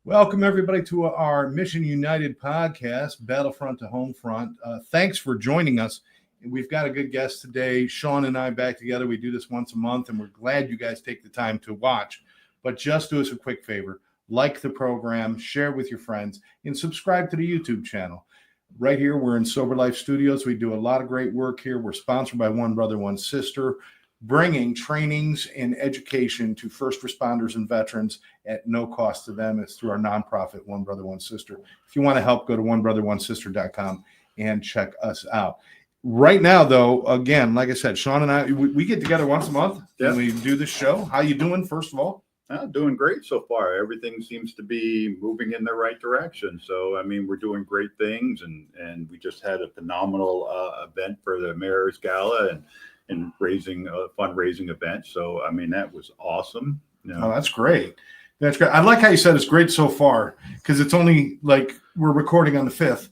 Welcome, everybody, to our Mission United podcast, Battlefront to Homefront. Thanks for joining us. We've got a good guest today. Sean and I back together. We do this once a month, and we're glad you guys take the time to watch. But just do us a quick favor. Like the program, share with your friends, and subscribe to the YouTube channel. Right here, we're in Sober Life Studios. We do a lot of great work here. We're sponsored by One Brother, One Sister, bringing trainings and education to first responders and veterans at no cost to them. It's through our nonprofit, One Brother, One Sister. If you want to help, go to onebrotheronesister.com and check us out. Right now, though, again, like I said, Sean and I, we get together once a month and we do this show. How you doing, first of all? Doing great so far. Everything seems to be moving in the right direction. So, I mean, we're doing great things, and we just had a phenomenal event for the Mayor's Gala and raising a fundraising event. So, I mean, that was awesome. Oh, that's great. That's great. I like how you said it's great so far, because it's only like we're recording on the 5th.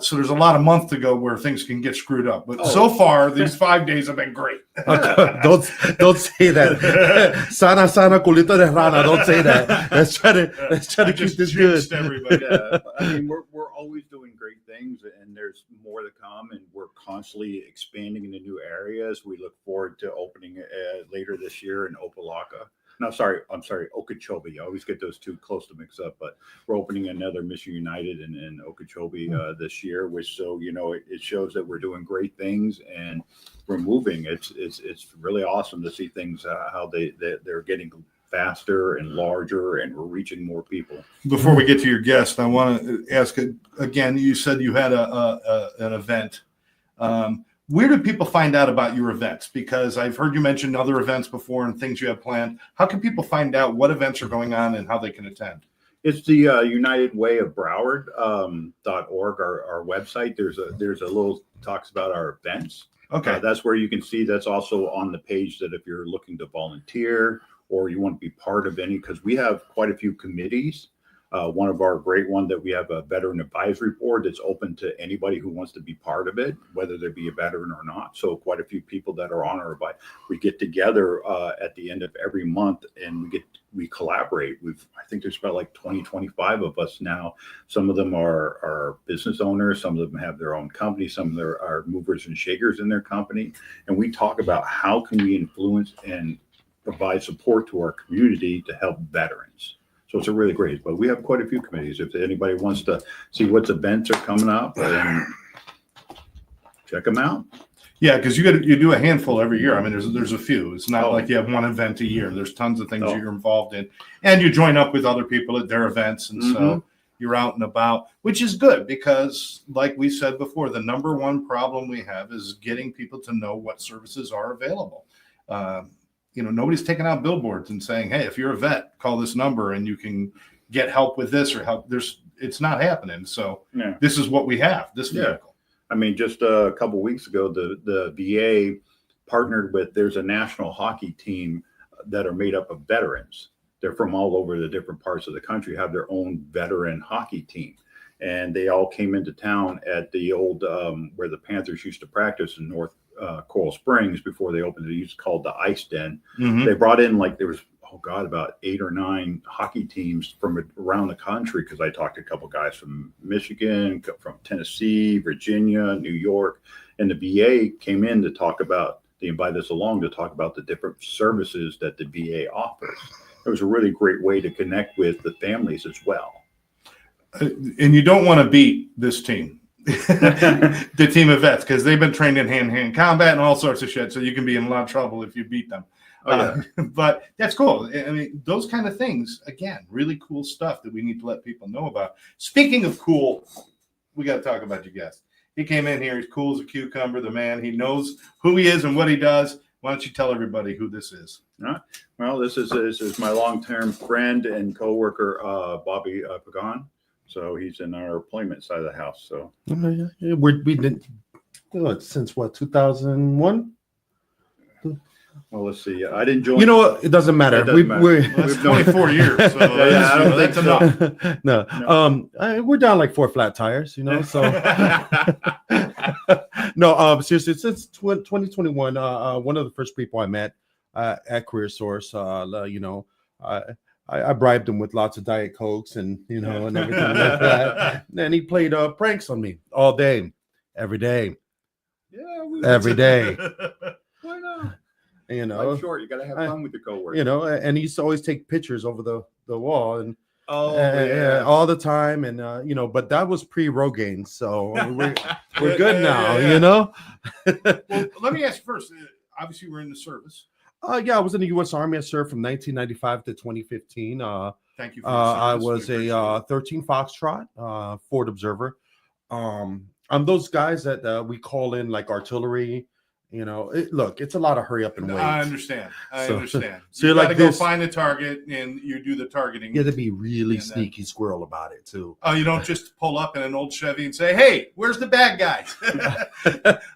So there's a lot of month to go where things can get screwed up. But so far, these 5 days have been great. Don't say that. Sana culito de rana. Don't say that. Let's try to keep this good. Everybody. Yeah, I mean, we're always doing great things, and there's more to come, and we're constantly expanding into new areas. We look forward to opening later this year in Opelika. No, I'm sorry, Okeechobee. I always get those two close to mix up, but we're opening another Mission United in Okeechobee this year, which, so, you know, it shows that we're doing great things and we're moving. It's really awesome to see things, how they're getting faster and larger, and we're reaching more people. Before we get to your guest, I want to ask again, you said you had an event. Where do people find out about your events? Because I've heard you mention other events before and things you have planned. How can people find out what events are going on and how they can attend? It's the United Way of Broward .org, our website. There's a little talks about our events. Okay. That's where you can see. That's also on the page that if you're looking to volunteer or you want to be part of any, because we have quite a few committees. One of our great one that we have a veteran advisory board that's open to anybody who wants to be part of it, whether they be a veteran or not. So quite a few people that are on our advice. We get together at the end of every month and we collaborate. I think there's about like 25 of us now. Some of them are business owners. Some of them have their own company. Some of them are movers and shakers in their company. And we talk about how can we influence and provide support to our community to help veterans. So it's a really great, but we have quite a few committees. If anybody wants to see what events are coming up, then check them out. Yeah, because you do a handful every year. I mean, there's a few. It's not like you have one event a year. There's tons of things you're involved in, and you join up with other people at their events, and so you're out and about, which is good because, like we said before, the number one problem we have is getting people to know what services are available. Nobody's taking out billboards and saying, hey, if you're a vet, call this number and you can get help with this or help. It's not happening. So This is what we have, this vehicle. I mean, just a couple of weeks ago, the VA partnered with, there's a national hockey team that are made up of veterans. They're from all over the different parts of the country, have their own veteran hockey team. And they all came into town at the old, where the Panthers used to practice in North Coral Springs before they opened it. It's called the Ice Den. They brought in there was about 8 or 9 hockey teams from around the country, because I talked to a couple guys from Michigan, from Tennessee, Virginia, New York, and the VA came in to talk about. They invited us along to talk about the different services that the VA offers. It was a really great way to connect with the families as well. And you don't want to beat this team. The team of vets, because they've been trained in hand-to-hand combat and all sorts of shit, so you can be in a lot of trouble if you beat them. But that's cool. I mean, those kind of things, again, really cool stuff that we need to let people know about. Speaking of cool, we got to talk about your guest. He came in here, he's cool as a cucumber, the man. He knows who he is and what he does. Why don't you tell everybody who this is? All right. Well, this is my long-term friend and coworker, Bobby Pagan. So he's in our employment side of the house. So we've been since what, 2001? Well, let's see. I didn't join. You know what? It doesn't matter. We've 24 years. So I don't think that's enough. No. We're down like 4 flat tires, So no. Seriously, since 2021, one of the first people I met at Career Source, I bribed him with lots of Diet Cokes and and everything like that. And then he played pranks on me all day, every day, every day. Why not? Life's short. You got to have fun with your coworkers. And he used to always take pictures over the wall and all the time, and but that was pre-Rogaine, so we're good now. Well, let me ask you first. Obviously, we're in the service. I was in the U.S. Army. I served from 1995 to 2015. Thank you for your service. I was a 13 Foxtrot, Ford Observer. I'm those guys that we call in like artillery. Look, it's a lot of hurry up and wait. I understand. So you're gotta like go this. find the target and you do the targeting. You got to be really And then- sneaky squirrel about it too. Oh, you don't just pull up in an old Chevy and say, "Hey, where's the bad guys?"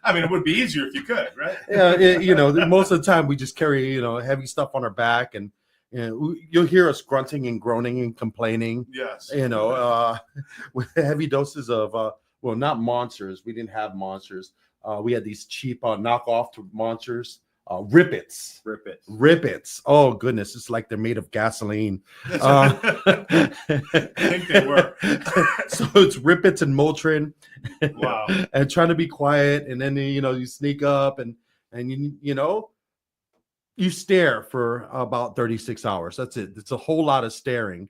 I mean, it would be easier if you could, right? Yeah, most of the time we just carry heavy stuff on our back, and you'll hear us grunting and groaning and complaining. Yes. With heavy doses of well, not monsters. We didn't have monsters. We had these cheap knockoff monsters, Rippets. Rippets. Oh goodness, it's like they're made of gasoline. I think they were. So it's Rippets and Motrin. Wow. And trying to be quiet, and then you sneak up and you stare for about 36 hours. That's it. It's a whole lot of staring.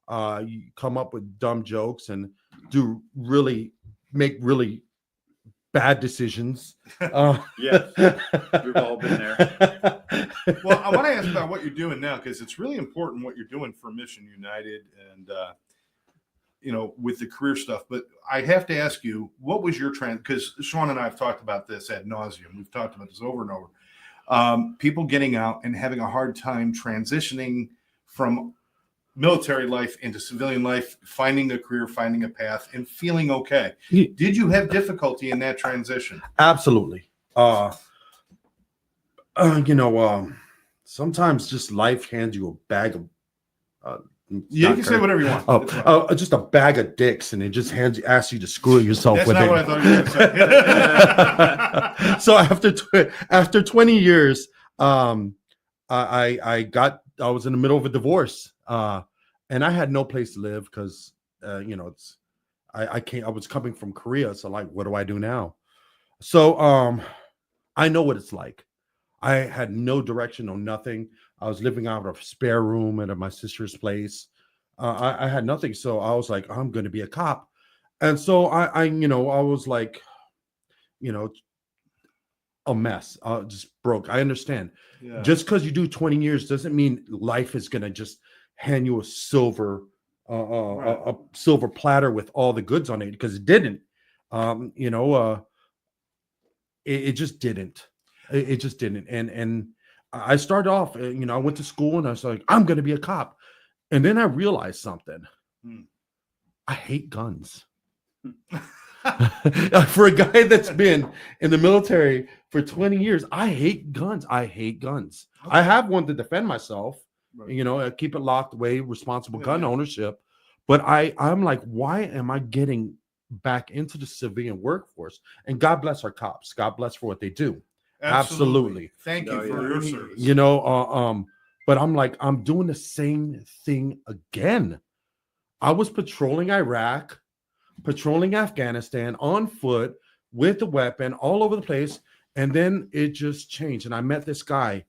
You come up with dumb jokes and make really bad decisions. Yes, we've all been there. Well, I want to ask about what you're doing now, because it's really important what you're doing for Mission United and with the career stuff. But I have to ask you, what was your trend? Because Sean and I have talked about this ad nauseum. We've talked about this over and over. People getting out and having a hard time transitioning from military life into civilian life, finding a career, finding a path, and feeling okay. Did you have difficulty in that transition? Absolutely. Sometimes just life hands you a bag of You can say whatever you want. Just a bag of dicks, and it just asks you to screw yourself That's with not it. what I thought you were going to say. So after 20 years, I was in the middle of a divorce, and I had no place to live because I was coming from Korea, so like, what do I do now? So I know what it's like. I had no direction, no nothing. I was living out of a spare room at my sister's place. I had nothing, so I was like, I'm going to be a cop. And so I was like, a mess, just broke. I understand. Yeah. Just because you do 20 years doesn't mean life is going to just hand you a silver platter with all the goods on it, because it didn't. It just didn't. It just didn't. And I started off, I went to school and I was like, I'm going to be a cop. And then I realized something. I hate guns. For a guy that's been in the military for 20 years, I hate guns. Okay. I have one to defend myself, right. Keep it locked away, responsible gun ownership. But I'm like, why am I getting back into the civilian workforce? And God bless our cops. God bless for what they do. Absolutely. Thank you for your service. But I'm like, I'm doing the same thing again. I was patrolling Iraq, patrolling Afghanistan on foot with a weapon all over the place. And then it just changed. And I met this guy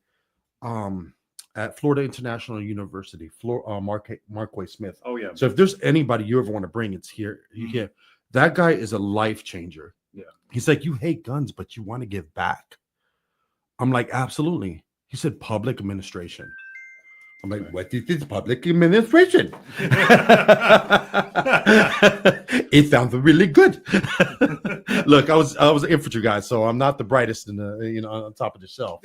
at Florida International University, Markway Smith. Oh, yeah. So if there's anybody you ever want to bring, it's here. Mm-hmm. That guy is a life changer. Yeah. He's like, you hate guns, but you want to give back. I'm like, absolutely. He said, public administration. I'm like, what is this public administration? It sounds really good. Look, I was an infantry guy, so I'm not the brightest in the on top of the shelf.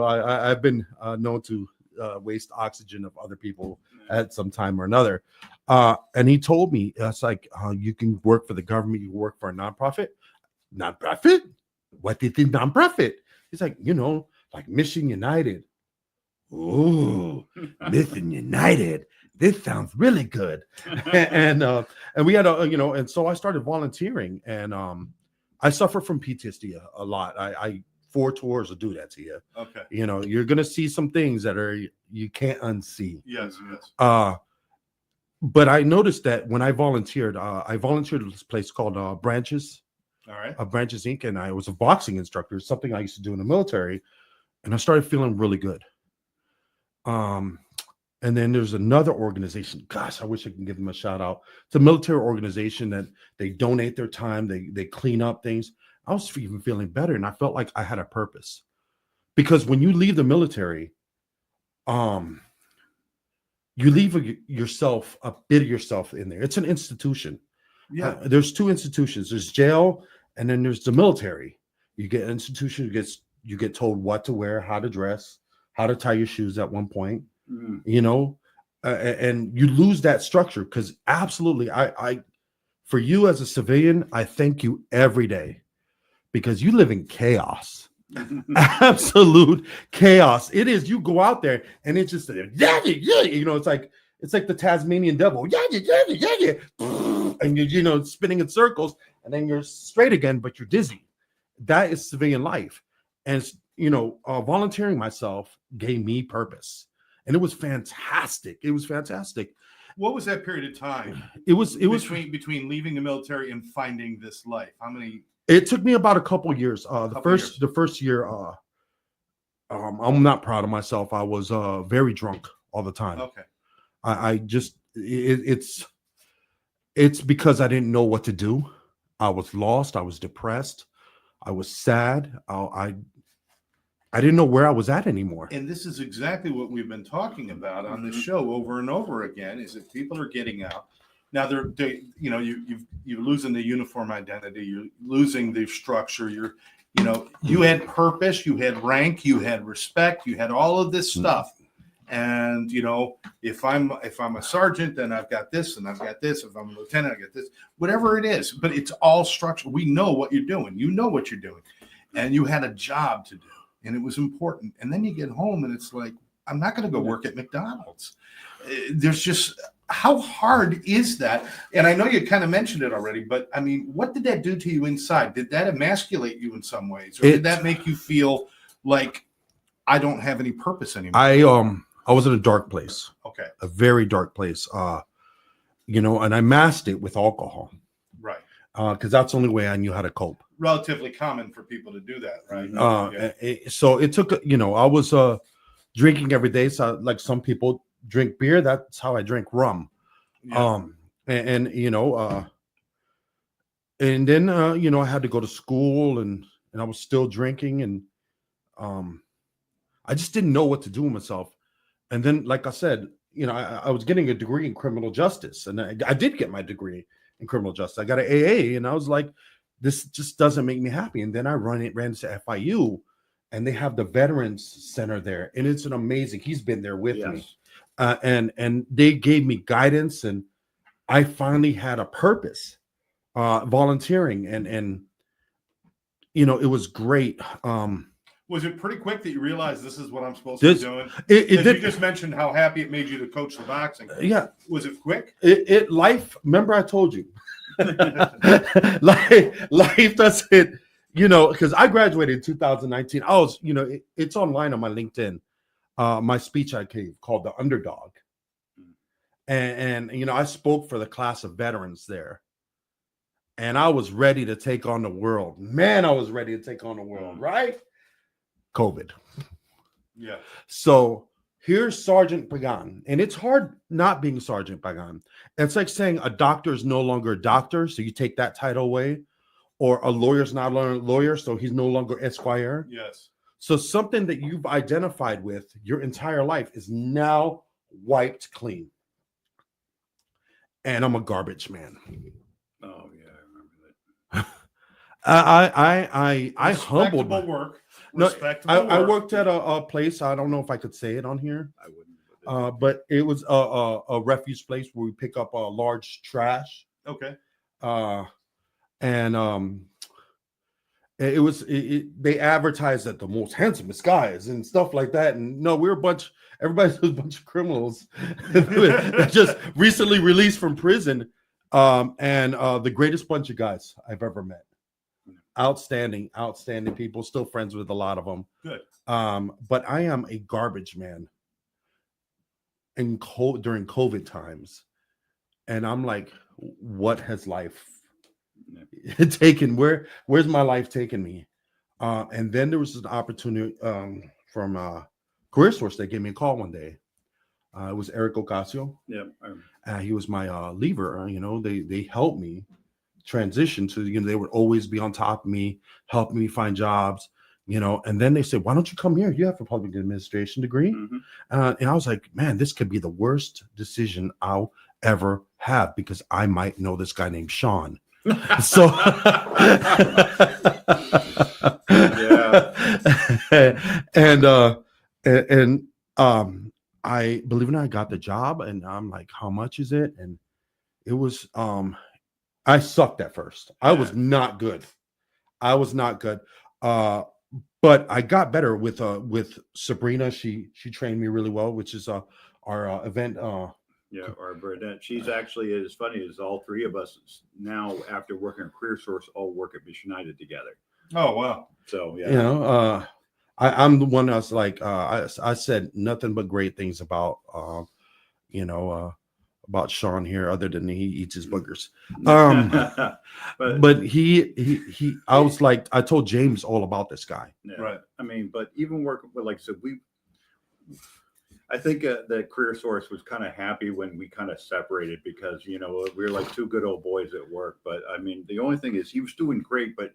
I've been known to waste oxygen of other people at some time or another. And he told me, it's like, you can work for the government, you work for a nonprofit. Nonprofit? What is the nonprofit? He's like, like Mission United. Ooh, Mission United. This sounds really good. and we had and so I started volunteering, and I suffer from PTSD a lot. I 4 tours will do that to you. Okay. You know, you're gonna see some things that are you can't unsee. Yes. Yes. But I noticed that when I volunteered at this place called Branches, All right. Branches Inc., and I was a boxing instructor, something I used to do in the military, and I started feeling really good. And then there's another organization. Gosh, I wish I could give them a shout out. It's a military organization that they donate their time, they clean up things. I was even feeling better, and I felt like I had a purpose. Because when you leave the military, you leave yourself, a bit of yourself in there. It's an institution. Yeah. There's 2 institutions. There's jail, and then there's the military. You get an institution, you get told what to wear, how to dress, how to tie your shoes at one point. You know, and you lose that structure. Because absolutely, I for you as a civilian, I thank you every day, because you live in chaos. Absolute chaos. It is. You go out there and it's just you know, it's like the Tasmanian devil, and you know, spinning in circles, and then you're straight again, but you're dizzy. That is civilian life. And you know, volunteering myself gave me purpose, and it was fantastic. What was that period of time? It was between leaving the military and finding this life. How many? It took me about a couple years. The first year, I'm not proud of myself. I was very drunk all the time. Okay. I just it's because I didn't know what to do. I was lost. I was depressed. I was sad. I didn't know where I was at anymore. And this is exactly what we've been talking about on this show over and over again, is that people are getting out. Now they you know, you're losing the uniform identity, you're losing the structure, you had purpose, you had rank, you had respect, you had all of this stuff. And you know, if I'm a sergeant, then I've got this and I've got this. If I'm a lieutenant, I got this. Whatever it is, but it's all structure. We know what you're doing. You know what you're doing, and you had a job to do, and it was important. And then you get home, and it's like, I'm not going to go work at McDonald's. There's just, how hard is that? And I know you kind of mentioned it already, but I mean, what did that do to you inside? Did that emasculate you in some ways, or did that make you feel like I don't have any purpose anymore? I was in a dark place. Okay. A very dark place. You know, and I masked it with alcohol. Right. Because that's the only way I knew how to cope. Relatively common for people to do that, right? So it took, you know, I was drinking every day. So like some people drink beer, that's how I drink rum. Yeah. And you know, and then you know, I had to go to school, and I was still drinking, and I just didn't know what to do with myself. And then, like I said, you know, I was getting a degree in criminal justice, and I did get my degree in criminal justice. I got an AA, and I was like, this just doesn't make me happy. And then I ran to FIU, and they have the Veterans Center there, and it's an amazing. He's been there with me, and they gave me guidance, and I finally had a purpose, volunteering, and you know, it was great. Was it pretty quick that you realized this is what I'm supposed to be doing? You just mentioned how happy it made you to coach the boxing. Yeah. Was it quick? Life, remember I told you. life doesn't, you know, because I graduated in 2019. I was, you know, it's online on my LinkedIn. My speech I gave called The Underdog. And you know, I spoke for the class of veterans there. And I was ready to take on the world. Man, I was ready to take on the world, right? COVID. Yeah. So here's Sergeant Pagan. And it's hard not being Sergeant Pagan. It's like saying a doctor is no longer a doctor, so you take that title away. Or a lawyer's not a lawyer, so he's no longer Esquire. Yes. So something that you've identified with your entire life is now wiped clean. And I'm a garbage man. Oh yeah, I remember that. I humbled my work. No, I worked at a place. I don't know if I could say it on here. I wouldn't. But it was a refuge place where we pick up large trash. Okay. And it was they advertised that the most handsomest guys and stuff like that. And no, everybody's a bunch of criminals that just recently released from prison. And the greatest bunch of guys I've ever met. outstanding people. Still friends with a lot of them. Good. But I am a garbage man during COVID times, and I'm like, what has life taken? Where's my life taken me? And then there was an opportunity from Career Source. They gave me a call one day. It was Eric Ocasio. Yeah. He was my leaver. They helped me transition to, they would always be on top of me, helping me find jobs, and then they said, why don't you come here? You have a public administration degree. Mm-hmm. And I was like, man, this could be the worst decision I'll ever have, because I might know this guy named Sean. So and I believe it or not, I got the job, and I'm like, how much is it? And it was I sucked at first. I was not good. But I got better with Sabrina. She trained me really well, which is our event. Our Burnett. She's actually, as funny as all three of us now, after working at Career Source, all work at Mission United together. Oh wow! So yeah, I'm the one that's like, I said nothing but great things about about Sean here, other than he eats his boogers. But he I was like, I told James all about this guy. Yeah. Right. I mean, but even working with, like I said, I think the Career Source was kind of happy when we kind of separated, because, we were like two good old boys at work. But I mean, the only thing is, he was doing great, but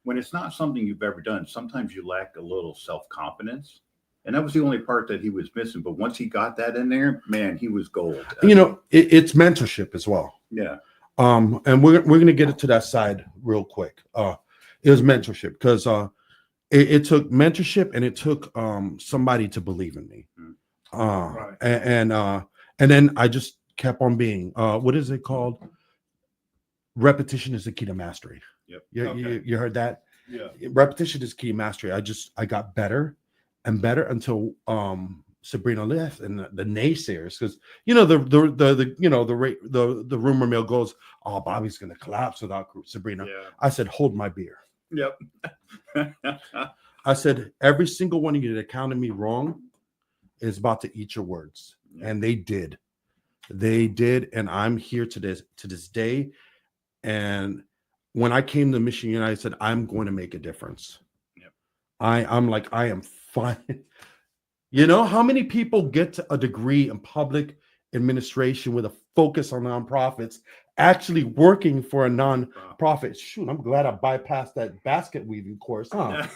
when it's not something you've ever done, sometimes you lack a little self-confidence. And that was the only part that he was missing. But once he got that in there, man, he was gold. It's mentorship as well. Yeah. And we're going to get into that side real quick. It was mentorship, because it took mentorship, and it took somebody to believe in me. Right. And then I just kept on being, what is it called? Repetition is the key to mastery. Yep. You heard that? Yeah. Repetition is key to mastery. I got better and better until Sabrina left, and the naysayers, because the rumor mill goes, oh, Bobby's gonna collapse without Sabrina. Yeah. I said, hold my beer. Yep. I said, every single one of you that counted me wrong is about to eat your words. Yeah. And they did, and I'm here to this day. And when I came to Mission United, I said, I'm going to make a difference. Yep. I'm like, I am fine. How many people get a degree in public administration with a focus on nonprofits, actually working for a nonprofit? Shoot, I'm glad I bypassed that basket weaving course, huh?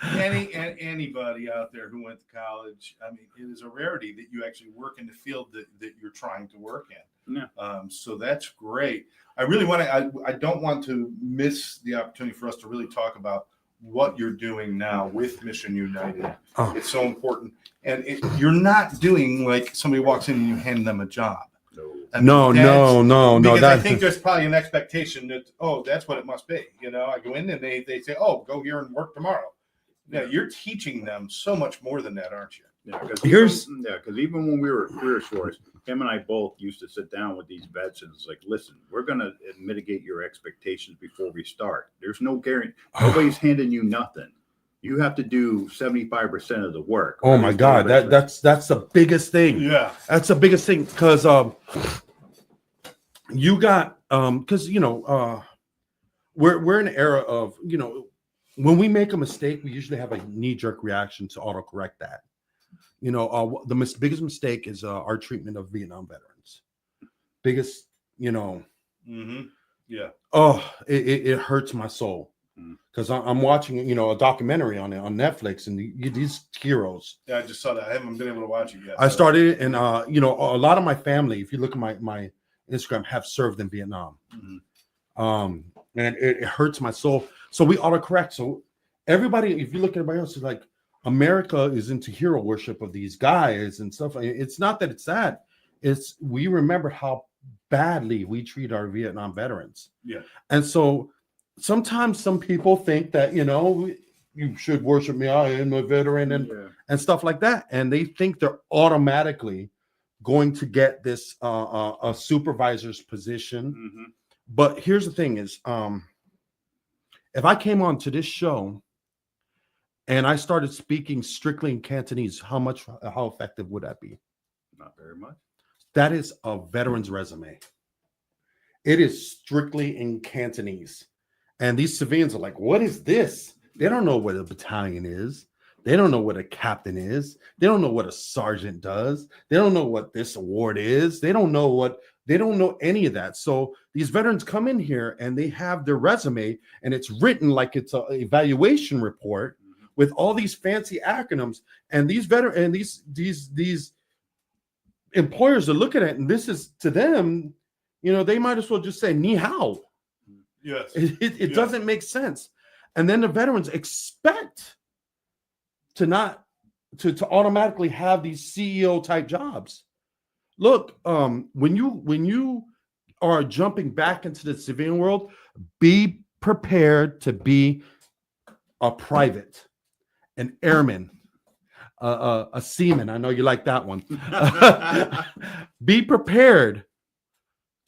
Anybody out there who went to college, I mean, it is a rarity that you actually work in the field that you're trying to work in. Yeah. So that's great. I really want to, I don't want to miss the opportunity for us to really talk about what you're doing now with Mission United. It's so important. And you're not doing like somebody walks in and you hand them a job. No. Because I think there's probably an expectation that, that's what it must be. I go in and they say, go here and work tomorrow. Yeah, you're teaching them so much more than that, aren't you? Yeah, because even when we were at Career Source, him and I both used to sit down with these vets and it's like, listen, we're going to mitigate your expectations before we start. There's no guarantee. Nobody's handing you nothing. You have to do 75% of the work. Oh my God, that's the biggest thing. Yeah, that's the biggest thing, because you got because we're in an era of when we make a mistake, we usually have a knee-jerk reaction to autocorrect that. The biggest mistake is our treatment of Vietnam veterans. Biggest, Mm-hmm. Yeah. Oh, it hurts my soul, because I'm watching, a documentary on Netflix, and these heroes. Yeah, I just saw that. I haven't been able to watch it yet. I started it, and a lot of my family, if you look at my Instagram, have served in Vietnam. Mm-hmm. And it hurts my soul. So we autocorrect. So everybody, if you look at everybody else, it's like America is into hero worship of these guys and stuff. It's not that it's sad. It's we remember how badly we treat our Vietnam veterans. Yeah. And so sometimes some people think that, you should worship me. I am a veteran and stuff like that. And they think they're automatically going to get this a supervisor's position But here's the thing is, if I came on to this show and I started speaking strictly in Cantonese, how effective would that be? Not very much. That is a veteran's resume. It is strictly in Cantonese. And these civilians are like, what is this? They don't know what a battalion is. They don't know what a captain is. They don't know what a sergeant does. They don't know what this award is. They don't know any of that. So these veterans come in here and they have their resume and it's written like it's an evaluation report with all these fancy acronyms. And these these employers are looking at it, and this is to them, they might as well just say ni hao. Yes. It doesn't make sense. And then the veterans expect to automatically have these CEO type jobs. Look, when you are jumping back into the civilian world, be prepared to be a private, an airman, a seaman. I know you like that one. Be prepared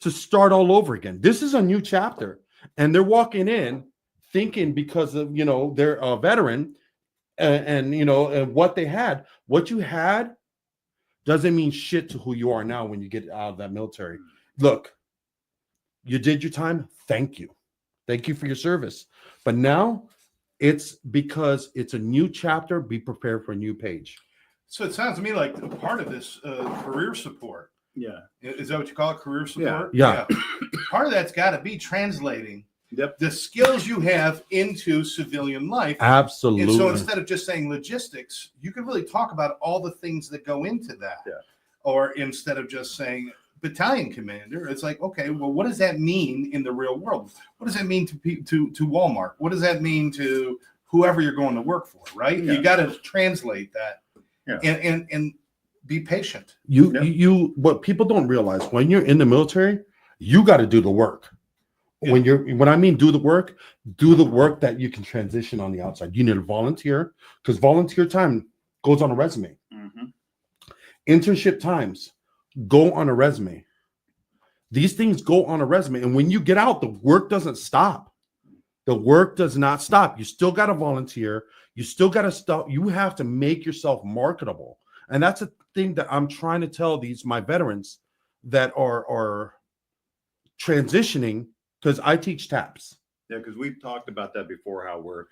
to start all over again. This is a new chapter, and they're walking in thinking because of they're a veteran and what you had doesn't mean shit to who you are now when you get out of that military. Look, you did your time. Thank you for your service. But now it's because it's a new chapter. Be prepared for a new page. So it sounds to me like a part of this career support. Yeah. Is that what you call it? Career support? Yeah. Part of that's got to be translating Yep. the skills you have into civilian life. Absolutely. And so instead of just saying logistics, you can really talk about all the things that go into that. Yeah. Or instead of just saying battalion commander, it's like, okay, well, what does that mean in the real world? What does that mean to Walmart? What does that mean to whoever you're going to work for, right? Yeah. You got to translate that. Yeah. And be patient. You what people don't realize, when you're in the military, you got to do the work. Yeah. When I mean do the work that you can transition on the outside. You need to volunteer, because volunteer time goes on a resume. Mm-hmm. Internship times go on a resume. These things go on a resume, and when you get out, the work doesn't stop. The work does not stop. You still got to volunteer. You still got to stop. You have to make yourself marketable, and that's a thing that I'm trying to tell my veterans that are transitioning. Because I teach TAPS. Yeah, because we've talked about that before, how we're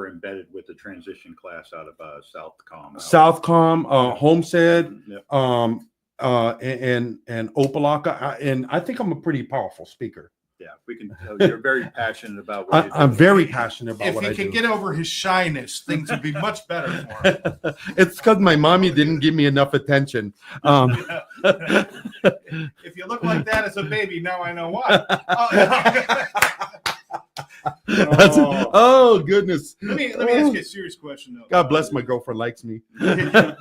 embedded with the transition class out of Southcom, Homestead, and Opalaka, and I think I'm a pretty powerful speaker. Yeah, we can tell you're very passionate about what I'm very passionate about what I do. If he could get over his shyness, things would be much better for him. It's because my mommy didn't give me enough attention. If you look like that as a baby, now I know why. Oh goodness. Let me ask you a serious question, though. God bless, my girlfriend likes me. Yeah,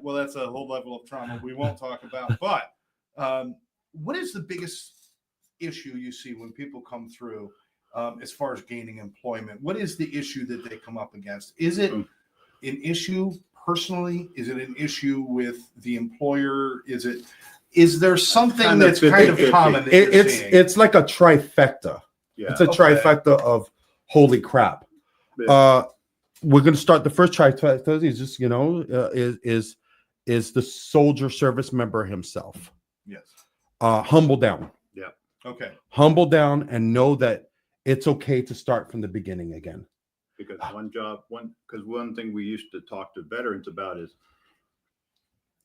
well, that's a whole level of trauma we won't talk about. But what is the biggest issue you see when people come through as far as gaining employment? What is the issue that they come up against? Is it an issue personally? Is it an issue with the employer? Is there something that's kind of common that you're seeing? It's like a trifecta. Yeah. It's a trifecta of holy crap. Yeah. We're going to start the first trifecta is just, is the soldier service member himself. Yes. Humble down. Yeah. Okay. Humble down and know that it's okay to start from the beginning again. Because one thing we used to talk to veterans about is,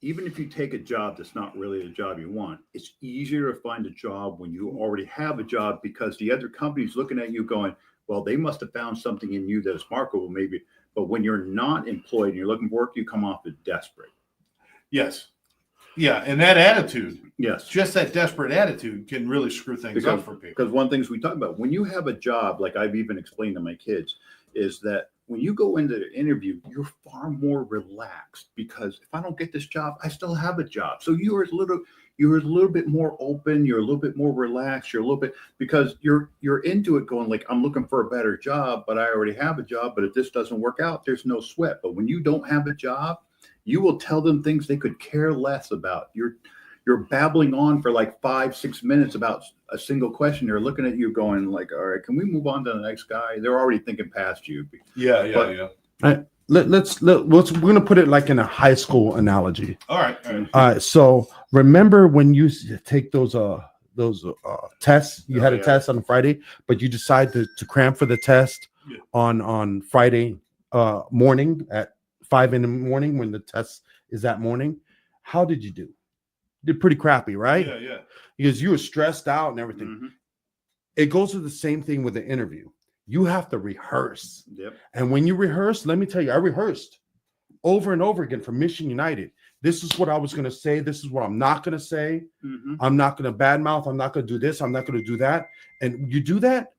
even if you take a job that's not really a job you want, it's easier to find a job when you already have a job, because the other company's looking at you going, well, they must have found something in you that's marketable, maybe. But when you're not employed and you're looking for work, you come off as desperate. Yes. Yeah, and that attitude, yes, just that desperate attitude can really screw things up for people. Because one thing we talk about, when you have a job, like I've even explained to my kids, is that when you go into the interview, you're far more relaxed, because if I don't get this job, I still have a job. So you're a little bit more open, you're a little bit more relaxed, you're a little bit, because you're into it going like, I'm looking for a better job, but I already have a job. But if this doesn't work out, there's no sweat. But when you don't have a job, you will tell them things they could care less about. You're you're babbling on for like 5-6 minutes about a single question. They're looking at you going like, all right, can we move on to the next guy? They're already thinking past you. Yeah. Let's we're gonna put it like in a high school analogy. All right. So remember when you take those tests, you had a yeah. test on Friday, but you decide to cram for the test on Friday morning at 5 a.m. when the test is that morning. How did you do? You did pretty crappy, right? Yeah. Because you were stressed out and everything. Mm-hmm. It goes to the same thing with the interview. You have to rehearse. Yep. And when you rehearse, let me tell you, I rehearsed over and over again for Mission United. This is what I was going to say. This is what I'm not going to say. Mm-hmm. I'm not going to badmouth. I'm not going to do this. I'm not going to do that. And you do that,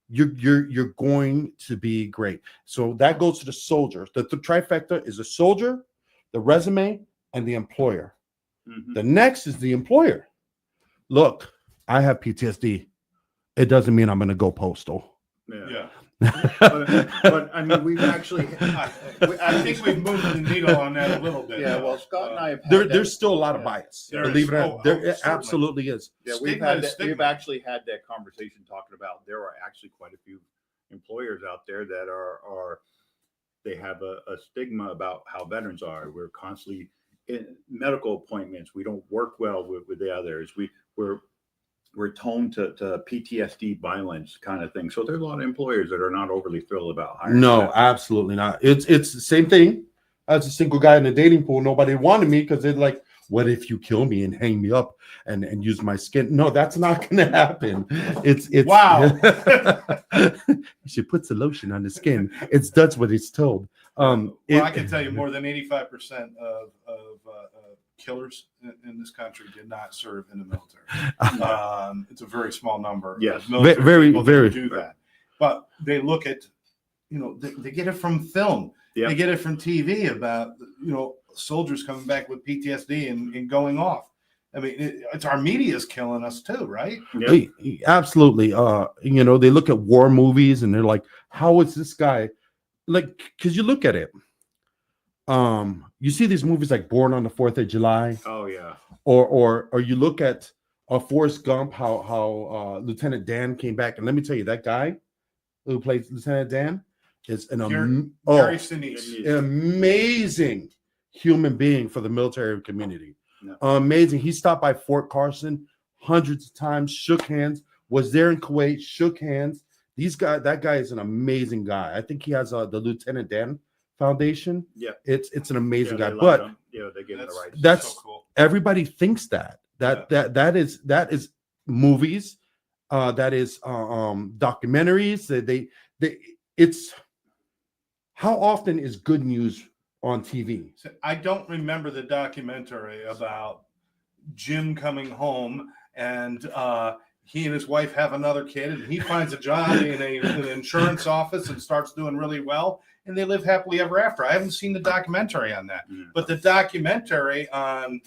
you're going to be great. So that goes to the soldier. The trifecta is the soldier, the resume, and the employer. Mm-hmm. The next is the employer. Look, I have PTSD. It doesn't mean I'm going to go postal. Yeah. but I mean, we've actually. I think we've moved the needle on that a little bit. Yeah. Well, Scott and I have. Had There's still a lot of bias. There Believe is. it or not, there absolutely is. Yeah, Stigma is we've stigma. actually had that conversation talking about there are actually quite a few employers out there that are they have a stigma about how veterans are. We're constantly in medical appointments. We don't work well with the others. We're toned to PTSD violence kind of thing. So there's a lot of employers that are not overly thrilled about hiring. No, staff. absolutely not. It's the same thing. As a single guy in the dating pool, nobody wanted me because they're like, what if you kill me and hang me up and use my skin? No, that's not going to happen. It's Wow. You should put some lotion on the skin. That's what it's told. I can tell you more than 85% of killers in this country did not serve in the military. It's a very small number. Yes. Of military Very, people that very. do that. But they look at, they get it from film. Yep. They get it from TV about, soldiers coming back with PTSD and going off. I mean, it's our media's killing us too, right? Yep. Absolutely. They look at war movies and they're like, how is this guy? Like, because you look at it. You see these movies like Born on the 4th of July. Oh yeah. Or you look at Forrest Gump, how Lieutenant Dan came back, and let me tell you, that guy who plays Lieutenant Dan is Gary Sinise. an amazing human being for the military community. No. Amazing. He stopped by Fort Carson hundreds of times, shook hands, was there in Kuwait, shook hands. That guy is an amazing guy. I think he has the Lieutenant Dan Foundation. Yeah. It's an amazing guy. They But like they give him the rights. that's so cool. Everybody thinks that is movies, that is documentaries. It's how often is good news on TV? I don't remember the documentary about Jim coming home and he and his wife have another kid and he finds a job in an insurance office and starts doing really well and they live happily ever after. I haven't seen the documentary on that, but the documentary on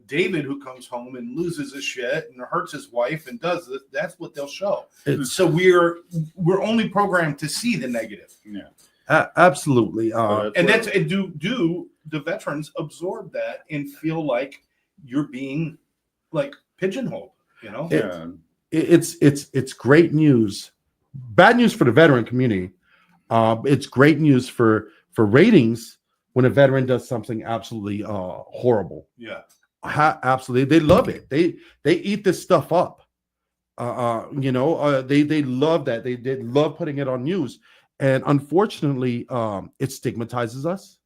David who comes home and loses his shit and hurts his wife and does this, that's what they'll show. So we're only programmed to see the negative. Yeah. Absolutely. And do the veterans absorb that and feel like you're being like pigeonholed, Yeah. It's great news. Bad news for the veteran community. It's great news for ratings when a veteran does something absolutely horrible. Yeah. Absolutely. They love it. They eat this stuff up. They love that. They love putting it on news. And unfortunately, it stigmatizes us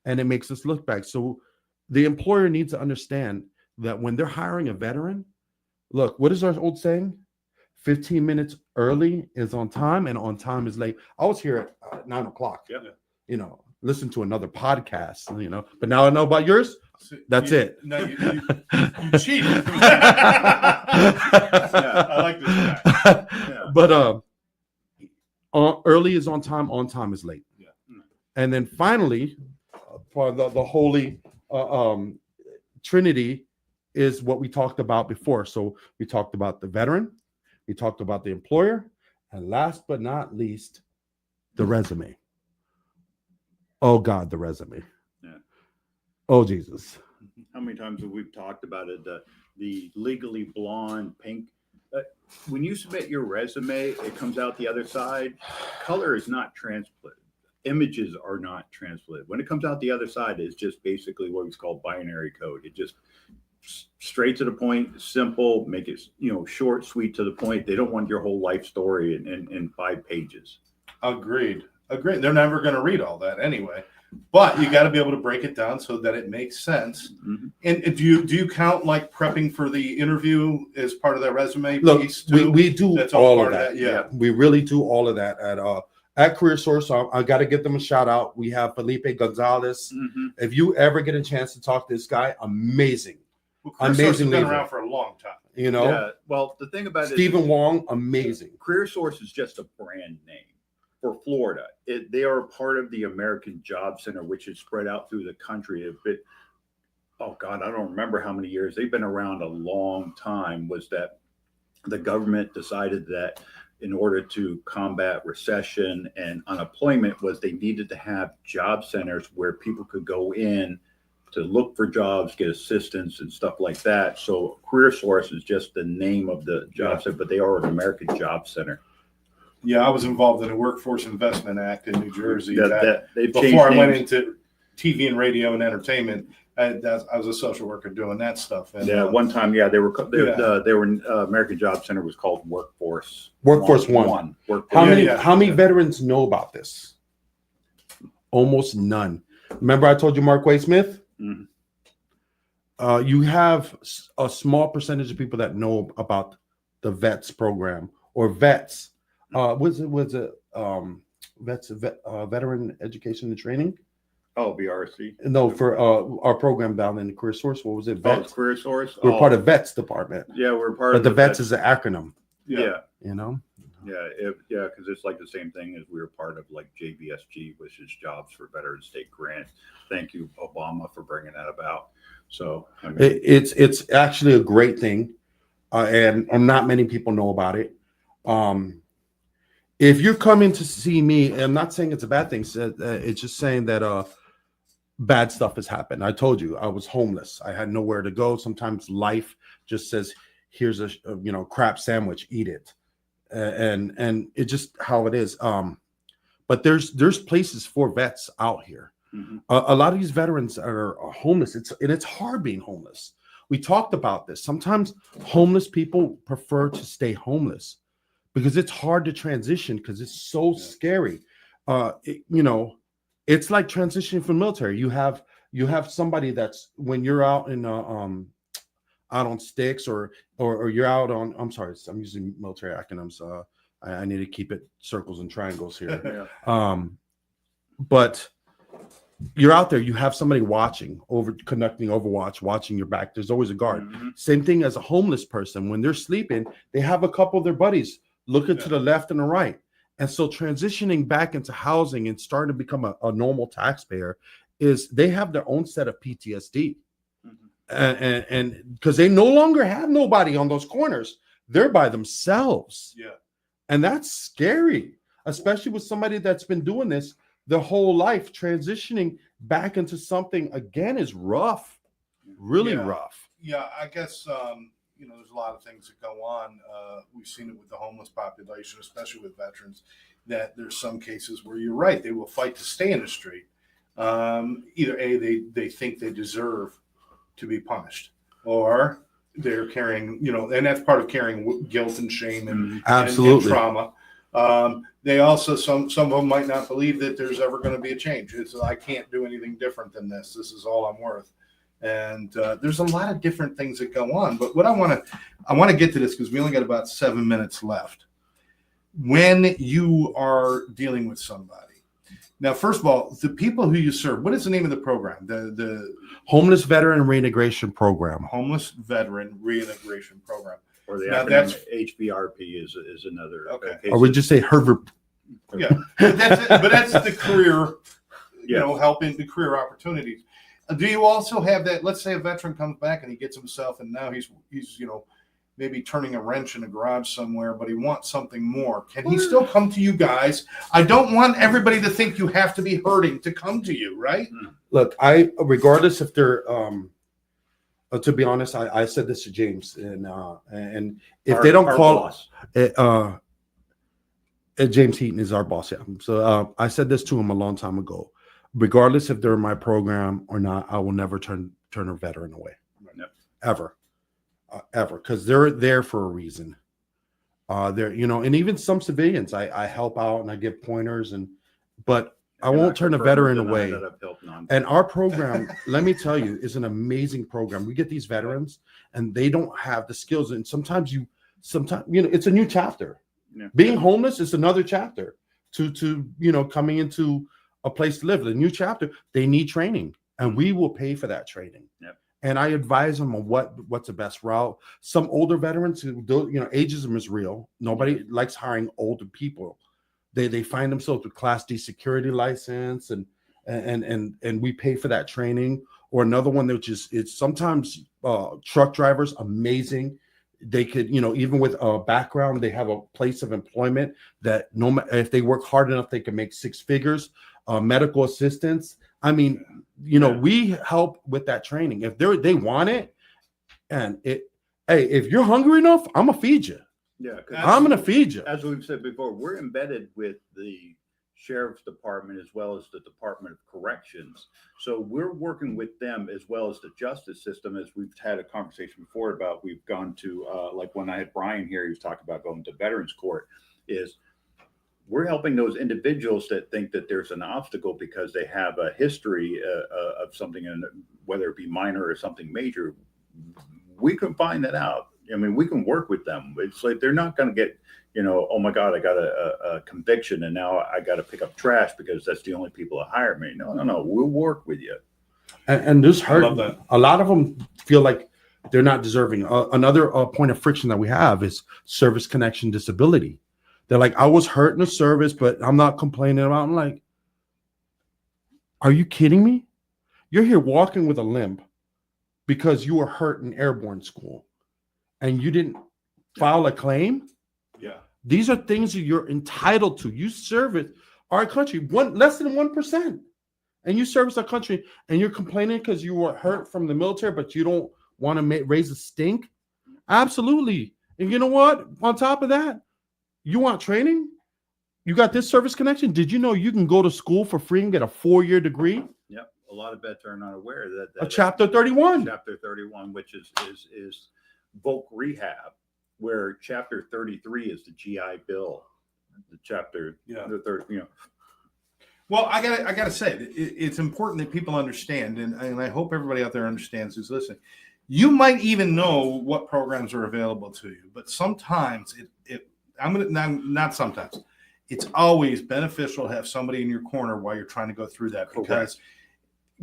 and it makes us look back. So the employer needs to understand that when they're hiring a veteran, look, what is our old saying? 15 minutes early is on time and on time is late. I was here at 9 o'clock. Yeah. Listen to another podcast, but now I know about yours. That's it. No, you cheated. I like this guy. Yeah. But early is on time is late. Yeah. And then finally, for the holy Trinity is what we talked about before. So we talked about the veteran, we talked about the employer, and last but not least, the resume. Oh God, the resume. Yeah. Oh Jesus. How many times have we talked about it? The legally blonde, pink. When you submit your resume, it comes out the other side. Color is not transplant. Images are not transplanted. When it comes out the other side, it's just basically what is called binary code. It just straight to the point, simple, make it short, sweet, to the point. They don't want your whole life story in 5 pages. Agreed. They're never going to read all that anyway. But you got to be able to break it down so that it makes sense. Mm-hmm. And do you count like prepping for the interview as part of that resume Look, piece too? we do That's all part of that. Yeah, We really do all of that at Career Source. I got to give them a shout out. We have Felipe Gonzalez. Mm-hmm. If you ever get a chance to talk to this guy, amazing. well, Career Source has Amazing been leader. around for a long time. You know, Yeah. Well, the thing about Stephen it, Wong, amazing. Career Source is just a brand name for Florida. They are part of the American Job Center, which is spread out through the country. Oh God, I don't remember how many years. They've been around a long time. Was that the government decided that in order to combat recession and unemployment was they needed to have job centers where people could go in to look for jobs, get assistance and stuff like that. So Career Source is just the name of the job center, but they are an American Job Center. Yeah, I was involved in the Workforce Investment Act in New Jersey. They've Before I changed went names. into TV and radio and entertainment, I was a social worker doing that stuff. And, One time, they were American Job Center was called Workforce One. Workforce. How many veterans know about this? Almost none. Remember I told you Mark Way Smith? Mhm. You have a small percentage of people that know about the VETS program or VETS. Veteran Education and Training? Oh, VRC. No, for our program down in the Career Source. What was it? Oh, VETS. Career Source. We're part of VETS department. Yeah, we're part But of the VETS is an acronym. Yeah. You know? Because it's like the same thing as we were part of like JVSG, which is Jobs for Veterans State Grant. Thank you, Obama, for bringing that about. So I mean, It's actually a great thing, and not many people know about it. If you're coming to see me, I'm not saying it's a bad thing. It's just saying that bad stuff has happened. I told you I was homeless. I had nowhere to go. Sometimes life just says, "Here's a crap sandwich, eat it," and it's just how it is. But there's places for vets out here. mm-hmm. A lot of these veterans are homeless. It's hard being homeless. We talked about this. Sometimes homeless people prefer to stay homeless because it's hard to transition because it's so scary. It's like transitioning from military. You have somebody that's when you're out in out on sticks or you're out on. I'm sorry, I'm using military acronyms. I need to keep it circles and triangles here. But you're out there, you have somebody watching, conducting overwatch, watching your back. There's always a guard. Mm-hmm. Same thing as a homeless person. When they're sleeping, they have a couple of their buddies looking to the left and the right. And so transitioning back into housing and starting to become a normal taxpayer is they have their own set of PTSD. Mm-hmm. And because they no longer have nobody on those corners, they're by themselves. Yeah. And that's scary, especially with somebody that's been doing this their whole life. Transitioning back into something again is rough, really rough. Yeah, I guess there's a lot of things that go on. We've seen it with the homeless population, especially with veterans, that there's some cases where you're right, they will fight to stay in the street. Either they think they deserve to be punished, or they're carrying, and that's part of carrying guilt and shame and absolutely and trauma. They also some of them might not believe that there's ever going to be a change. It's I can't do anything different than this. This is all I'm worth. And there's a lot of different things that go on. But what I want to get to this because we only got about 7 minutes left. When you are dealing with somebody, now first of all, the people who you serve, what is the name of the program? The Homeless Veteran Reintegration Program. Homeless Veteran Reintegration Program. Or the Now acronym HVRP is another. Okay. Or we just say Harvard. Yeah, but that's the career, helping the career opportunities. Do you also have that? Let's say a veteran comes back and he gets himself, and now he's maybe turning a wrench in a garage somewhere, but he wants something more. Can he still come to you guys? I don't want everybody to think you have to be hurting to come to you, right? Look, regardless if they're To be honest, I said this to James, and if Our- they don't our call boss. James Heaton is our boss. Yeah. So I said this to him a long time ago. Regardless if they're in my program or not, I will never turn a veteran away, Yep. ever, because they're there for a reason. They're, and even some civilians, I help out and I give pointers, but I And won't turn a confirm or veteran deny away. that I've helped non- And our program, let me tell you, is an amazing program. We get these veterans and they don't have the skills. And sometimes it's a new chapter. Yeah. Being homeless is another chapter to coming into a place to live. The new chapter, they need training and we will pay for that training. Yep. And I advise them on what's the best route. Some older veterans who do, ageism is real. Nobody likes hiring older people. They find themselves with Class D security license and we pay for that training. Or another one that it's sometimes truck drivers, amazing. They could, even with a background, they have a place of employment that if they work hard enough, they can make six figures. Medical assistants. I mean, we help with that training. If they want it, and if you're hungry enough, I'm gonna feed you. Yeah, 'cause I'm gonna feed you. as we've said before, we're embedded with the sheriff's department as well as the Department of Corrections. So we're working with them as well as the justice system. As we've had a conversation before about, we've gone to like when I had Brian here, he was talking about going to Veterans Court. Is we're helping those individuals that think that there's an obstacle because they have a history of something, and whether it be minor or something major, we can find that out. I mean, we can work with them. It's like they're not going to get, oh my God, I got a conviction and now I got to pick up trash because that's the only people that hire me. No. We'll work with you. And this hurt. love that. A lot of them feel like they're not deserving. Another point of friction that we have is service connection disability. They're like, I was hurt in the service, but I'm not complaining about it. I'm like, are you kidding me? You're here walking with a limp because you were hurt in airborne school and you didn't file a claim. Yeah. These are things that you're entitled to. You service our country, less than 1%. And you service our country and you're complaining because you were hurt from the military, but you don't want to raise a stink? Absolutely. And you know what? On top of that, you want training? You got this service connection? Did you know you can go to school for free and get a 4-year degree? Yep. A lot of vets are not aware that A Chapter 31. Chapter 31, which is Voc Rehab, where Chapter 33 is the GI Bill. The chapter, the third, Well, I gotta say, it's important that people understand, and I hope everybody out there understands who's listening. You might even know what programs are available to you, but sometimes not sometimes. It's always beneficial to have somebody in your corner while you're trying to go through that, because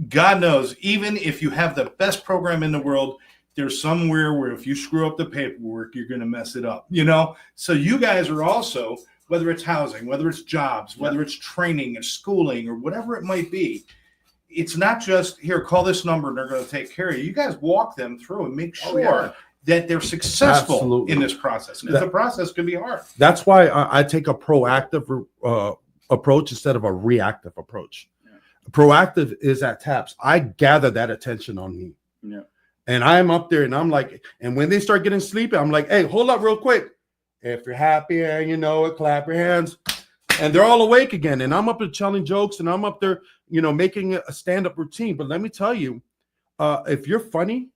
God knows, even if you have the best program in the world, there's somewhere where if you screw up the paperwork, you're going to mess it up, So you guys are also, whether it's housing, whether it's jobs, whether it's training and schooling or whatever it might be, it's not just, here, call this number and they're going to take care of you. You guys walk them through and make sure that they're successful in this process, because the process can be hard. That's why I take a proactive approach instead of a reactive approach. Proactive is at taps. I gather that attention on me. Yeah. And I'm up there and I'm like, and when they start getting sleepy, I'm like, hey, hold up real quick. If you're happy and you know it, clap your hands. And they're all awake again. And I'm up there telling jokes and I'm up there, making a stand-up routine. But let me tell you, if you're funny,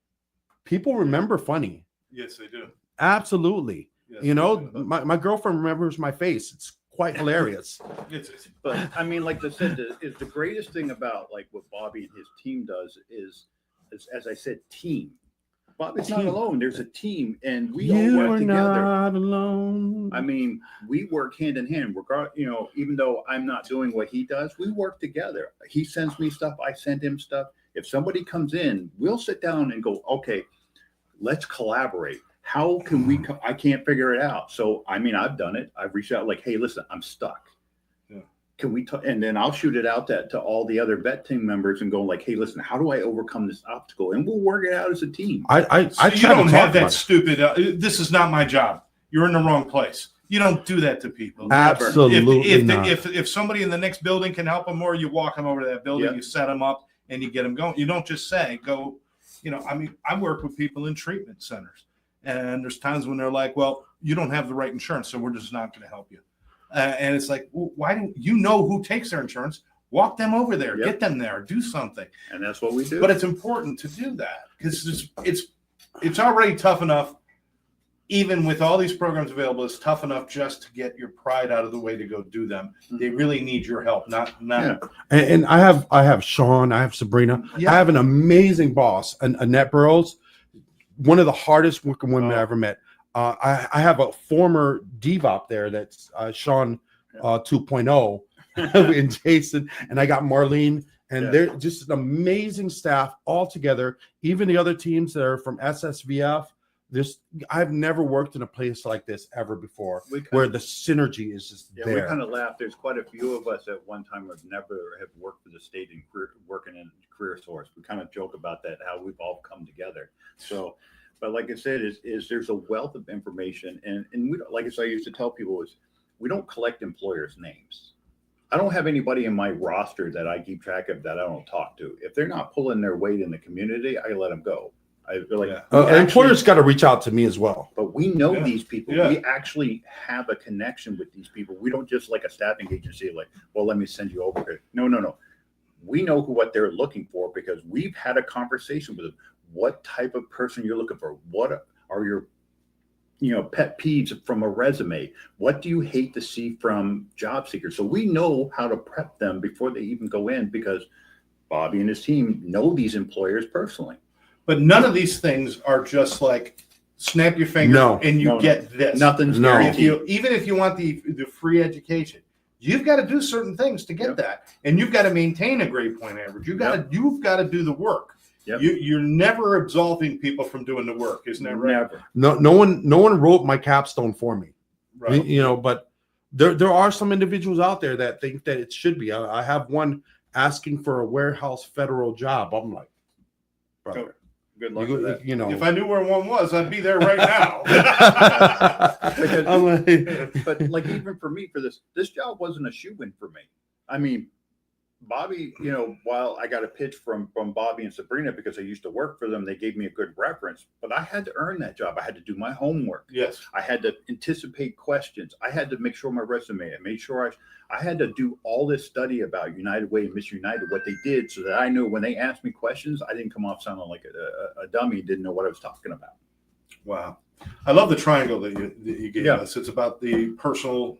people remember funny. Yes, they do. Absolutely. Yes, my girlfriend remembers my face. It's quite hilarious. But I mean, like I said, is the greatest thing about like what Bobby and his team does is as I said, team. Bobby's not alone. There's a team, and we all work together. Not alone. I mean, we work hand in hand. Even though I'm not doing what he does, we work together. He sends me stuff. I send him stuff. If somebody comes in, we'll sit down and go, okay, let's collaborate. How can we? I can't figure it out. So, I mean, I've done it. I've reached out like, hey, listen, I'm stuck. Can we and then I'll shoot it out to all the other vet team members and go like, hey, listen, how do I overcome this obstacle? And we'll work it out as a team. I you don't have that stupid, this is not my job. You're in the wrong place. You don't do that to people. Absolutely not. If somebody in the next building can help them more, you walk them over to that building, you set them up, and you get them going. You don't just say, go I mean, I work with people in treatment centers, and there's times when they're like, well, you don't have the right insurance, so we're just not going to help you. And it's like, well, why do you know who takes their insurance? Walk them over there, Yep. get them there, do something. And that's what we do. But it's important to do that because it's already tough enough. Even with all these programs available, it's tough enough just to get your pride out of the way to go do them. They really need your help, not. Yeah. And I have Sean, I have Sabrina, Yeah. I have an amazing boss, Annette Burrows, one of the hardest working women I ever met. I have a former DevOp there that's Sean 2.0 and Jason, and I got Marlene, and they're just an amazing staff all together. Even the other teams that are from SSVF. I've never worked in a place like this ever before, where the synergy is just there. We kind of laugh. There's quite a few of us at one time have never have worked for the state and working in Career Source. We kind of joke about that, how we've all come together. So, but like I said, is there's a wealth of information, and we don't, like I used to tell people, is we don't collect employers' names. I don't have anybody in my roster that I keep track of that I don't talk to. If they're not pulling their weight in the community, I let them go. I feel like employers got to reach out to me as well. But we know these people. Yeah. We actually have a connection with these people. We don't just like a staffing agency, like, well, let me send you over here. No. We know what they're looking for because we've had a conversation with them. What type of person you're looking for? What are your pet peeves from a resume? What do you hate to see from job seekers? So we know how to prep them before they even go in because Bobby and his team know these employers personally. But none of these things are just like snap your finger and you get this. Nothing's guaranteed. Even if you want the free education, you've got to do certain things to get that, and you've got to maintain a grade point average. You've got to do the work. Yep. You're never absolving people from doing the work, isn't that right? Never. No one wrote my capstone for me. Right. But there are some individuals out there that think that it should be. I have one asking for a warehouse federal job. I'm like, brother. Good luck with that. If I knew where one was, I'd be there right now. But like even for me, for this job wasn't a shoe-in for me. I mean, Bobby, while I got a pitch from Bobby and Sabrina because I used to work for them, they gave me a good reference, but I had to earn that job. I had to do my homework. Yes. I had to anticipate questions. I had to make sure my resume, I made sure I had to do all this study about United Way and Miss United, what they did, so that I knew when they asked me questions, I didn't come off sounding like a dummy, didn't know what I was talking about. Wow. I love the triangle that you gave us. It's about the personal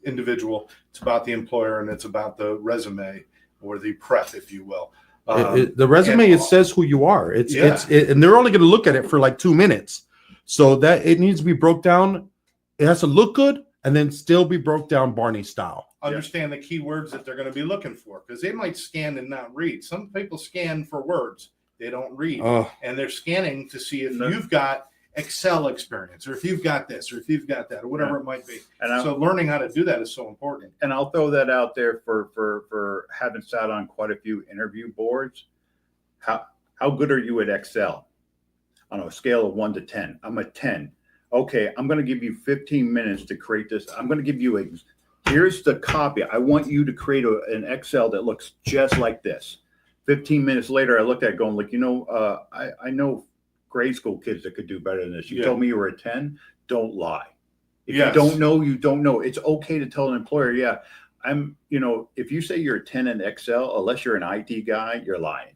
individual, it's about the employer, and it's about the resume or the prep, if you will. The resume, it says who you are. And they're only going to look at it for like 2 minutes. So that it needs to be broke down. It has to look good and then still be broke down Barney style. Understand the key words that they're going to be looking for, because they might scan and not read. Some people scan for words. They don't read. And they're scanning to see if you've got Excel experience, or if you've got this, or if you've got that, or whatever it might be. And so learning how to do that is so important. And I'll throw that out there for having sat on quite a few interview boards. How good are you at Excel? On a scale of 1 to 10, I'm a 10. Okay, I'm going to give you 15 minutes to create this. I'm going to give you here's the copy. I want you to create an Excel that looks just like this. 15 minutes later, I looked at it going like, I know grade school kids that could do better than this. You told me you were a 10. Don't lie. If you don't know, you don't know. It's okay to tell an employer, if you say you're a 10 in Excel, unless you're an IT guy, you're lying.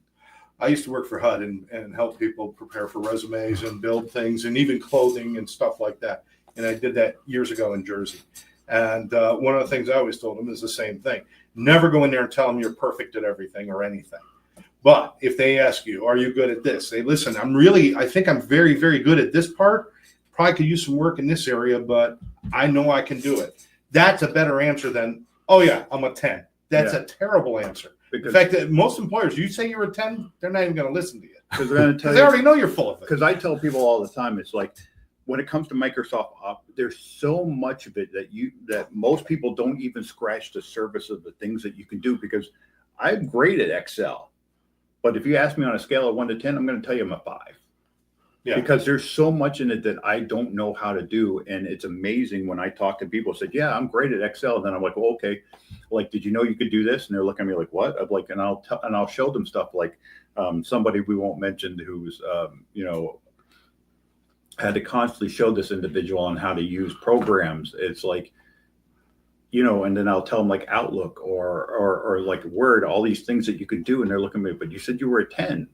I used to work for HUD and help people prepare for resumes and build things and even clothing and stuff like that. And I did that years ago in Jersey. And one of the things I always told them is the same thing. Never go in there and tell them you're perfect at everything or anything. But if they ask you, are you good at this? Say, listen, I think I'm very, very good at this part. Probably could use some work in this area, but I know I can do it. That's a better answer than, oh yeah, I'm a 10. That's a terrible answer. Because, in fact, most employers, you say you're a 10, they're not even going to listen to you. Because they're going to tell you. They already know you're full of it. Because I tell people all the time, it's like, when it comes to Microsoft there's so much of it that most people don't even scratch the surface of the things that you can do, because I'm great at Excel. But if you ask me on a scale of 1 to 10, I'm going to tell you I'm a 5. Yeah. Because there's so much in it that I don't know how to do. And it's amazing when I talk to people, said, yeah, I'm great at Excel. And then I'm like, well, okay. Like, did you know you could do this? And they're looking at me like, what? I'm like, and I'll show them stuff like somebody we won't mention who's, had to constantly show this individual on how to use programs. It's like, and then I'll tell them like Outlook or like Word, all these things that you could do. And they're looking at me, but you said you were a 10.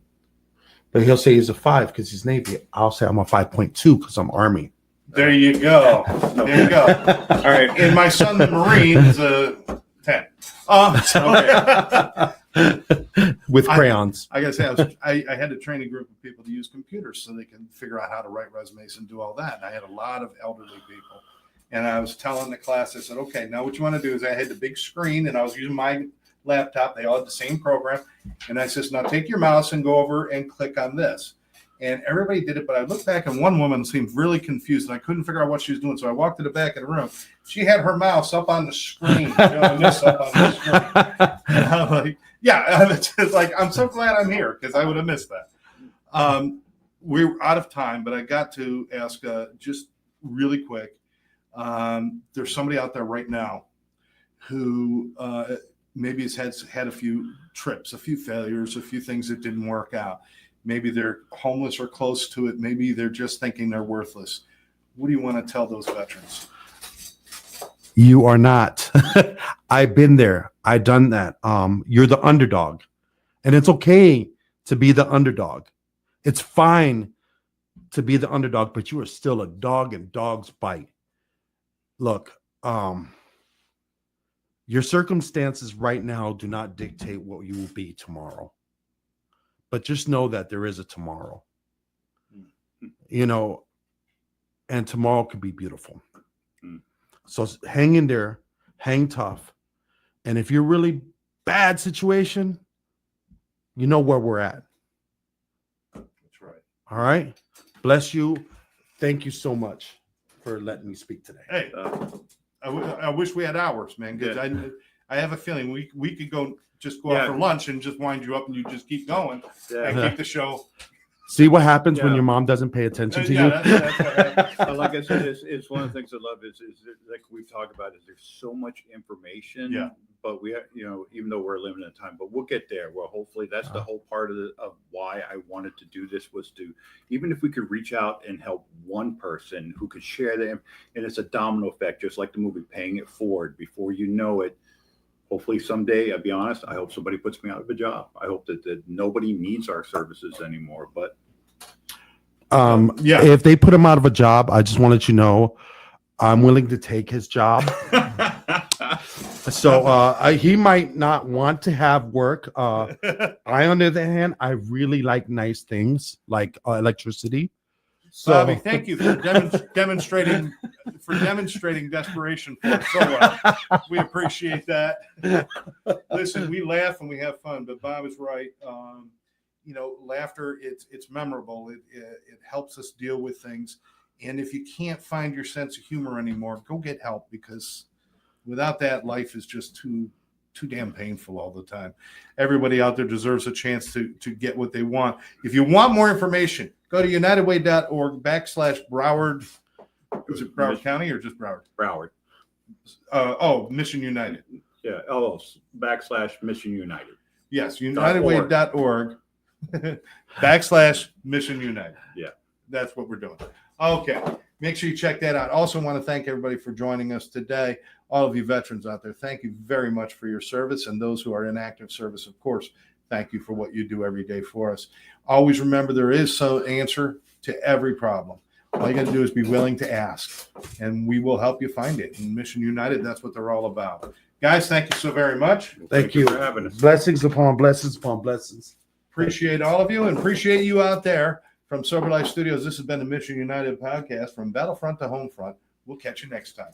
But he'll say he's a 5 because he's Navy. I'll say I'm a 5.2 because I'm Army. There you go. There you go. All right. And my son, the Marine, is a 10. With crayons. I gotta say, I had to train a group of people to use computers so they can figure out how to write resumes and do all that. And I had a lot of elderly people. And I was telling the class, I said, okay, now what you want to do is I had the big screen and I was using my laptop. They all had the same program. And I says, now take your mouse and go over and click on this. And everybody did it, but I looked back and one woman seemed really confused and I couldn't figure out what she was doing. So I walked to the back of the room. She had her mouse up on the screen, and this up on the screen. And I'm like, yeah, it's like, I'm so glad I'm here because I would have missed that. We're out of time, but I got to ask just really quick. There's somebody out there right now who maybe has had a few trips, a few failures, a few things that didn't work out. Maybe they're homeless or close to it. Maybe they're just thinking they're worthless. What do you want to tell those veterans? You are not. I've been there. I've done that. You're the underdog. And it's okay to be the underdog. It's fine to be the underdog, but you are still a dog and dogs bite. Look, your circumstances right now do not dictate what you will be tomorrow. But just know that there is a tomorrow. And tomorrow could be beautiful. So hang in there, hang tough. And if you're really bad situation, you know where we're at. That's right. All right. Bless you. Thank you so much for letting me speak today. Hey, I wish we had hours, man, because I have a feeling we could go out for lunch and just wind you up and you just keep going and keep the show. See what happens when your mom doesn't pay attention to you? That's like I said, it's one of the things I love is like we've talked about is there's so much information. Yeah. But we, even though we're limited in time, but we'll get there. Well, hopefully that's the whole part of why I wanted to do this was to, even if we could reach out and help one person who could share them, and it's a domino effect, just like the movie Paying It Forward. Before you know it, hopefully someday, I'll be honest, I hope somebody puts me out of a job. I hope that nobody needs our services anymore. But if they put him out of a job, I just want to let you know, I'm willing to take his job. So he might not want to have work. I, on the other hand, I really like nice things like electricity. So, Bobby, thank you for demonstrating desperation for us so well. We appreciate that. Listen, we laugh and we have fun, but Bob is right. Laughter, it's memorable. It helps us deal with things. And if you can't find your sense of humor anymore, go get help, because without that, life is just too damn painful all the time. Everybody out there deserves a chance to get what they want. If you want more information, go to unitedway.org/Broward. Is it Broward County or just Broward? Broward. Mission United. Yeah. /Mission United. Yes, unitedway.org /Mission United. Yeah. That's what we're doing. Okay. Make sure you check that out. Also want to thank everybody for joining us today. All of you veterans out there, thank you very much for your service. And those who are in active service, of course, thank you for what you do every day for us. Always remember there is some answer to every problem. All you got to do is be willing to ask, and we will help you find it. And Mission United, that's what they're all about. Guys, thank you so very much. Thank you for having us. Blessings upon blessings upon blessings. Appreciate all of you and appreciate you out there. From Sober Life Studios, this has been the Mission United podcast from Battlefront to Homefront. We'll catch you next time.